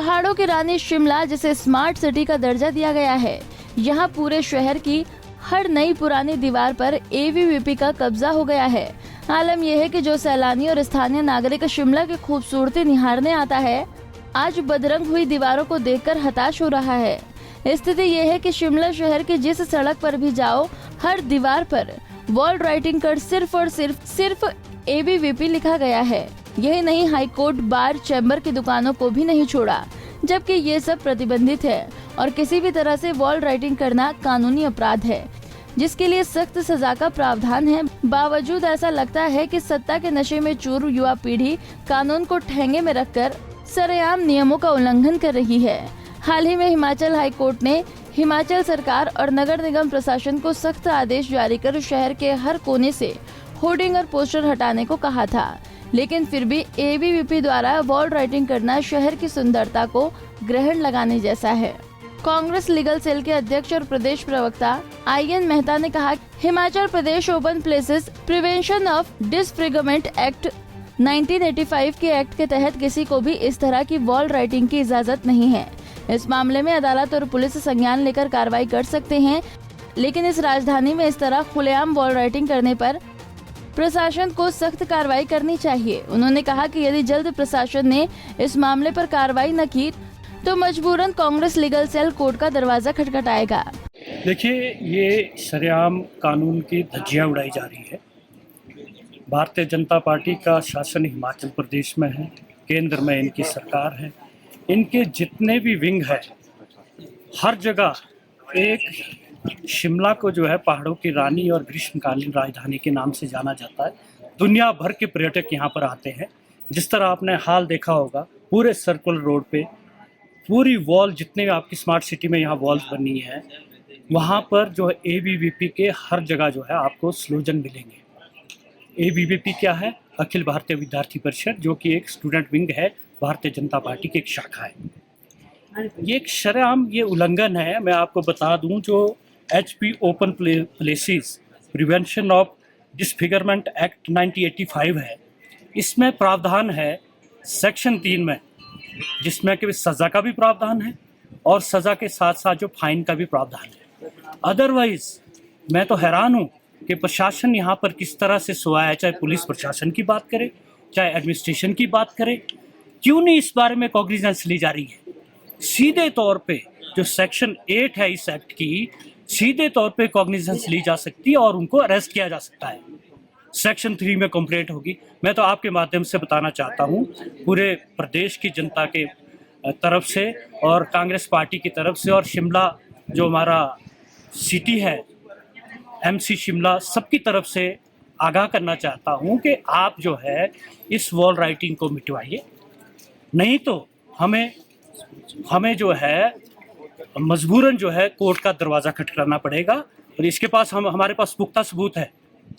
पहाड़ों की रानी शिमला, जिसे स्मार्ट सिटी का दर्जा दिया गया है, यहाँ पूरे शहर की हर नई पुरानी दीवार पर एबीवीपी का कब्जा हो गया है। आलम यह है कि जो सैलानी और स्थानीय नागरिक शिमला की खूबसूरती निहारने आता है, आज बदरंग हुई दीवारों को देखकर हताश हो रहा है। स्थिति यह है कि शिमला शहर की जिस सड़क पर भी जाओ, हर दीवार पर वॉल राइटिंग कर सिर्फ और सिर्फ एबीवीपी लिखा गया है। यही नहीं, हाईकोर्ट, बार, चैम्बर की दुकानों को भी नहीं छोड़ा, जबकि ये सब प्रतिबंधित है और किसी भी तरह से वॉल राइटिंग करना कानूनी अपराध है, जिसके लिए सख्त सजा का प्रावधान है। बावजूद ऐसा लगता है कि सत्ता के नशे में चूर युवा पीढ़ी कानून को ठेंगे में रखकर सरेआम नियमों का उल्लंघन कर रही है। हाल ही में हिमाचल हाई कोर्ट ने हिमाचल सरकार और नगर निगम प्रशासन को सख्त आदेश जारी कर शहर के हर कोने से होर्डिंग और पोस्टर हटाने को कहा था, लेकिन फिर भी एबीवीपी द्वारा वॉल राइटिंग करना शहर की सुंदरता को ग्रहण लगाने जैसा है। कांग्रेस लीगल सेल के अध्यक्ष और प्रदेश प्रवक्ता IN मेहता ने कहा, Himachal Pradesh open places prevention of disfigurement act 1985 के एक्ट के तहत किसी को भी इस तरह की वॉल राइटिंग की इजाजत नहीं है। इस मामले में अदालत और पुलिस संज्ञान लेकर कार्रवाई कर सकते हैं, लेकिन इस राजधानी में इस तरह खुलेआम वॉल राइटिंग करने पर प्रशासन को सख्त कार्रवाई करनी चाहिए। उन्होंने कहा कि यदि जल्द प्रशासन ने इस मामले पर कार्रवाई न की तो मजबूरन कांग्रेस लीगल सेल कोर्ट का दरवाजा खटखटाएगा। देखिए, ये सरेआम कानून की धज्जियां उड़ाई जा रही है। भारतीय जनता पार्टी का शासन हिमाचल प्रदेश में है, केंद्र में इनकी सरकार है। इनके जितने भी विंग है, हर जगह एक शिमला को जो है पहाड़ों की रानी और ग्रीष्मकालीन राजधानी के नाम से जाना जाता है। दुनिया भर के पर्यटक यहाँ पर आते हैं। जिस तरह आपने हाल देखा होगा, पूरे सर्कुलर रोड पे पूरी वॉल, जितने भी आपकी स्मार्ट सिटी में यहाँ वॉल्स बनी है, वहाँ पर जो है एबीवीपी के हर जगह जो है आपको स्लोगन मिलेंगे। एबीवीपी क्या है? अखिल भारतीय विद्यार्थी परिषद, जो कि एक स्टूडेंट विंग है, भारतीय जनता पार्टी की एक शाखा है। ये एक शरेआम ये उल्लंघन है। मैं आपको बता दूं, जो HP open places prevention of disfigurement act 1985 है, इसमें प्रावधान है सेक्शन 3 में, जिसमें कि सज़ा का भी प्रावधान है और सज़ा के साथ साथ जो फाइन का भी प्रावधान है। अदरवाइज मैं तो हैरान हूँ कि प्रशासन यहाँ पर किस तरह से सोया है। चाहे पुलिस प्रशासन की बात करे, चाहे एडमिनिस्ट्रेशन की बात करे, क्यों नहीं इस बारे में कॉग्निजेंस ली जा रही है? सीधे तौर पे जो सेक्शन 8 है इस एक्ट की, सीधे तौर पे कॉग्निजेंस ली जा सकती है और उनको अरेस्ट किया जा सकता है। सेक्शन 3 में कंप्लेंट होगी। मैं तो आपके माध्यम से बताना चाहता हूँ पूरे प्रदेश की जनता के तरफ से और कांग्रेस पार्टी की तरफ से और शिमला जो हमारा सिटी है, MC शिमला, सबकी तरफ से आगाह करना चाहता हूँ कि आप जो है इस वॉल राइटिंग को मिटवाइए, नहीं तो हमें जो है मजबूरन जो है कोर्ट का दरवाज़ा खटखटाना पड़ेगा। और इसके पास हमारे पास पुख्ता सबूत है,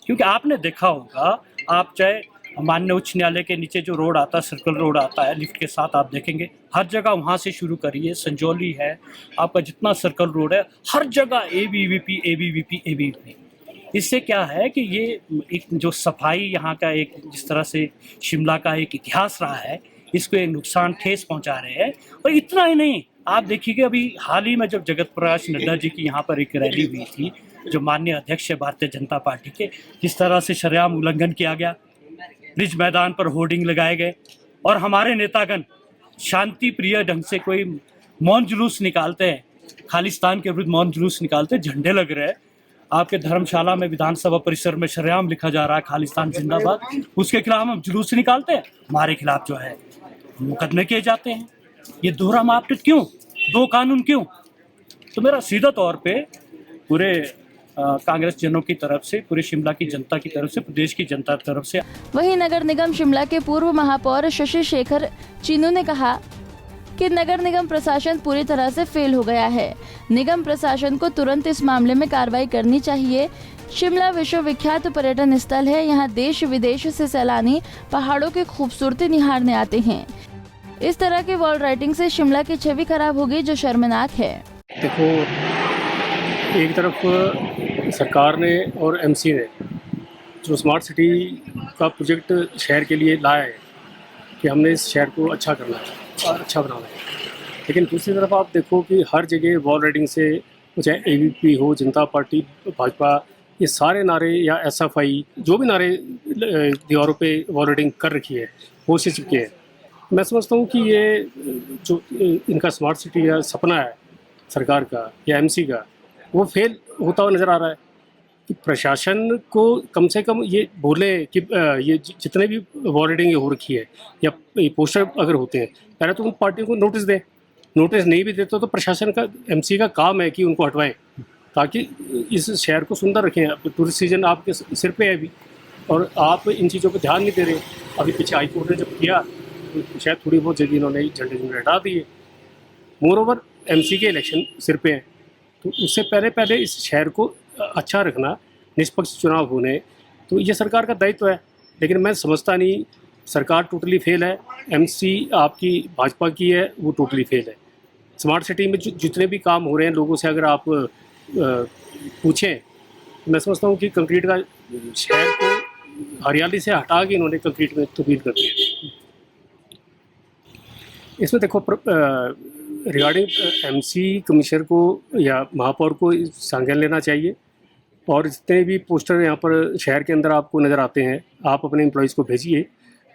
क्योंकि आपने देखा होगा, आप चाहे माननीय उच्च न्यायालय के नीचे जो रोड आता है, सर्कल रोड आता है, लिफ्ट के साथ आप देखेंगे, हर जगह वहाँ से शुरू करिए, संजौली है, आपका जितना सर्कल रोड है, हर जगह एबीवीपी। इससे क्या है कि ये एक जो सफाई यहाँ का एक जिस तरह से शिमला का एक इतिहास रहा है, इसको एक नुकसान ठेस पहुँचा रहे हैं। और इतना ही नहीं, आप देखिए अभी हाल ही में जब जगत प्रकाश नड्डा जी की यहाँ पर एक रैली हुई थी, जो माननीय अध्यक्ष है भारतीय जनता पार्टी के, जिस तरह से शरेआम उल्लंघन किया गया, रिज मैदान पर होर्डिंग लगाए गए और हमारे नेतागण शांति प्रिय ढंग से कोई मौन जुलूस निकालते हैं, खालिस्तान के विरुद्ध मौन जुलूस निकालते हैं, झंडे लग रहे हैं। आपके धर्मशाला में विधानसभा परिसर में शरेआम लिखा जा रहा है खालिस्तान जिंदाबाद, उसके खिलाफ हम जुलूस निकालते हैं, हमारे खिलाफ जो है मुकदमे किए जाते हैं। ये दोहरा मापदंड क्यों? दो कानून क्यों? तो मेरा सीधा तौर पे पूरे कांग्रेस जनों की तरफ से, पूरे शिमला की जनता की तरफ से, प्रदेश की जनता की तरफ से। वहीं नगर निगम शिमला के पूर्व महापौर शशि शेखर चीनू ने कहा कि नगर निगम प्रशासन पूरी तरह से फेल हो गया है। निगम प्रशासन को तुरंत इस मामले में कार्रवाई करनी चाहिए। शिमला विश्वविख्यात पर्यटन स्थल है, यहाँ देश विदेश से सैलानी पहाड़ों की खूबसूरती निहारने आते हैं। इस तरह की वॉल राइटिंग से शिमला की छवि खराब होगी, जो शर्मनाक है। देखो, एक तरफ सरकार ने और MC ने जो स्मार्ट सिटी का प्रोजेक्ट शहर के लिए लाया है कि हमने इस शहर को अच्छा करना है और अच्छा बनाना है, लेकिन दूसरी तरफ आप देखो कि हर जगह वॉल राइडिंग से, चाहे AVP हो, जनता पार्टी, भाजपा, ये सारे नारे या SFI जो भी नारे दीवारों पे वॉल राइडिंग कर रखी है, वो से चुके हैं। मैं समझता हूँ कि ये जो इनका स्मार्ट सिटी का सपना है सरकार का या MC का, वो फेल होता हुआ नज़र आ रहा है। कि प्रशासन को कम से कम ये बोले कि ये जितने भी वॉल राइडिंग हो रखी है या पोस्टर अगर होते हैं, पहले तो उन पार्टियों को नोटिस दें। नोटिस नहीं भी देते तो प्रशासन का, MC का काम है कि उनको हटवाएं, ताकि इस शहर को सुंदर रखें। अब टूरिस्ट सीजन आपके सिर पे है अभी, और आप इन चीज़ों पर ध्यान नहीं दे रहे। अभी पीछे हाई कोर्ट ने जब किया तो शायद थोड़ी बहुत जगह इन्होंने झंडे झंडे हटा दिए। मोर ओवर MC के इलेक्शन सिर पे हैं, तो उससे पहले इस शहर को अच्छा रखना, निष्पक्ष चुनाव होने, तो ये सरकार का दायित्व है। लेकिन मैं समझता नहीं, सरकार टोटली फेल है। MC आपकी भाजपा की है, वो टोटली फेल है। स्मार्ट सिटी में जितने भी काम हो रहे हैं, लोगों से अगर आप पूछें, तो मैं समझता हूँ कि कंक्रीट का शहर को हरियाली से हटा के इन्होंने कंक्रीट में तब्दील कर दिया। इसमें देखो रिगार्डिंग MC कमिश्नर को या महापौर को संज्ञान लेना चाहिए, और जितने भी पोस्टर यहाँ पर शहर के अंदर आपको नज़र आते हैं, आप अपने एम्प्लॉयज़ को भेजिए,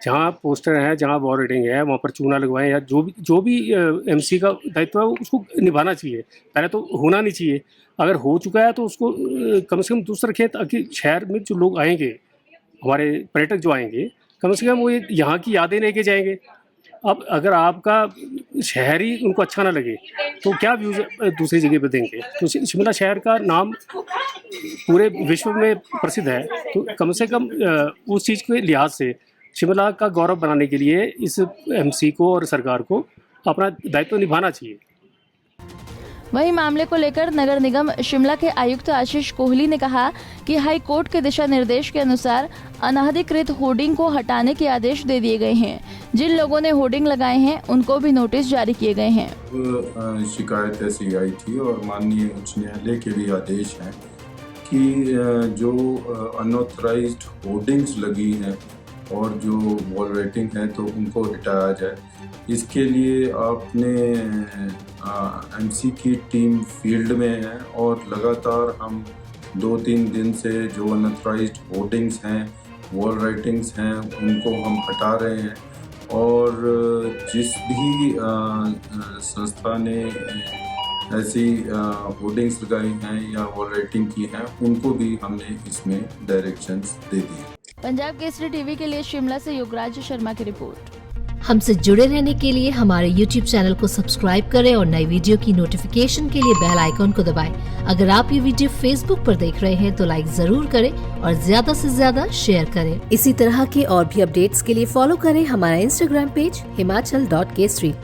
जहाँ पोस्टर है, जहाँ वॉल राइडिंग है, वहाँ पर चूना लगवाएं, या जो भी MC का दायित्व है उसको निभाना चाहिए। पहले तो होना नहीं चाहिए, अगर हो चुका है तो उसको कम से कम दुरुस्त रखें, ताकि शहर में जो लोग आएंगे, हमारे पर्यटक जो आएंगे, कम से कम वो यहाँ की यादें लेके जाएंगे। अब अगर आपका शहर ही उनको अच्छा ना लगे तो क्या व्यूज दूसरी जगह पे देंगे। तो शिमला शहर का नाम पूरे विश्व में प्रसिद्ध है, तो कम से कम उस चीज़ के लिहाज से शिमला का गौरव बनाने के लिए इस MC को और सरकार को अपना दायित्व निभाना चाहिए। वहीं मामले को लेकर नगर निगम शिमला के आयुक्त आशीष कोहली ने कहा कि हाई कोर्ट के दिशा निर्देश के अनुसार अनाधिकृत होर्डिंग को हटाने के आदेश दे दिए गए हैं। जिन लोगों ने होर्डिंग लगाए हैं उनको भी नोटिस जारी किए गए हैं। शिकायत ऐसी आई थी और माननीय उच्च न्यायालय के भी आदेश हैं कि जो अनऑथराइज्ड होर्डिंग्स लगी हैं और जो वॉल राइटिंग है तो उनको हटाया जाए। इसके लिए आपने MC की टीम फील्ड में है और लगातार हम 2-3 दिन से जो अनऑथराइज्ड होर्डिंग्स हैं, वॉल राइटिंग्स हैं, उनको हम हटा रहे हैं। और जिस भी संस्था ने ऐसी होर्डिंग्स लगाई हैं या वॉल राइटिंग की हैं, उनको भी हमने इसमें डायरेक्शंस दे दिए। पंजाब केसरी टीवी के लिए शिमला से योगराज शर्मा की रिपोर्ट। हमसे जुड़े रहने के लिए हमारे YouTube चैनल को सब्सक्राइब करें और नई वीडियो की नोटिफिकेशन के लिए बेल आइकॉन को दबाएं। अगर आप ये वीडियो Facebook पर देख रहे हैं तो लाइक जरूर करें और ज्यादा से ज्यादा शेयर करें। इसी तरह के और भी अपडेट्स के लिए फॉलो करें हमारा Instagram पेज himachal.kesri।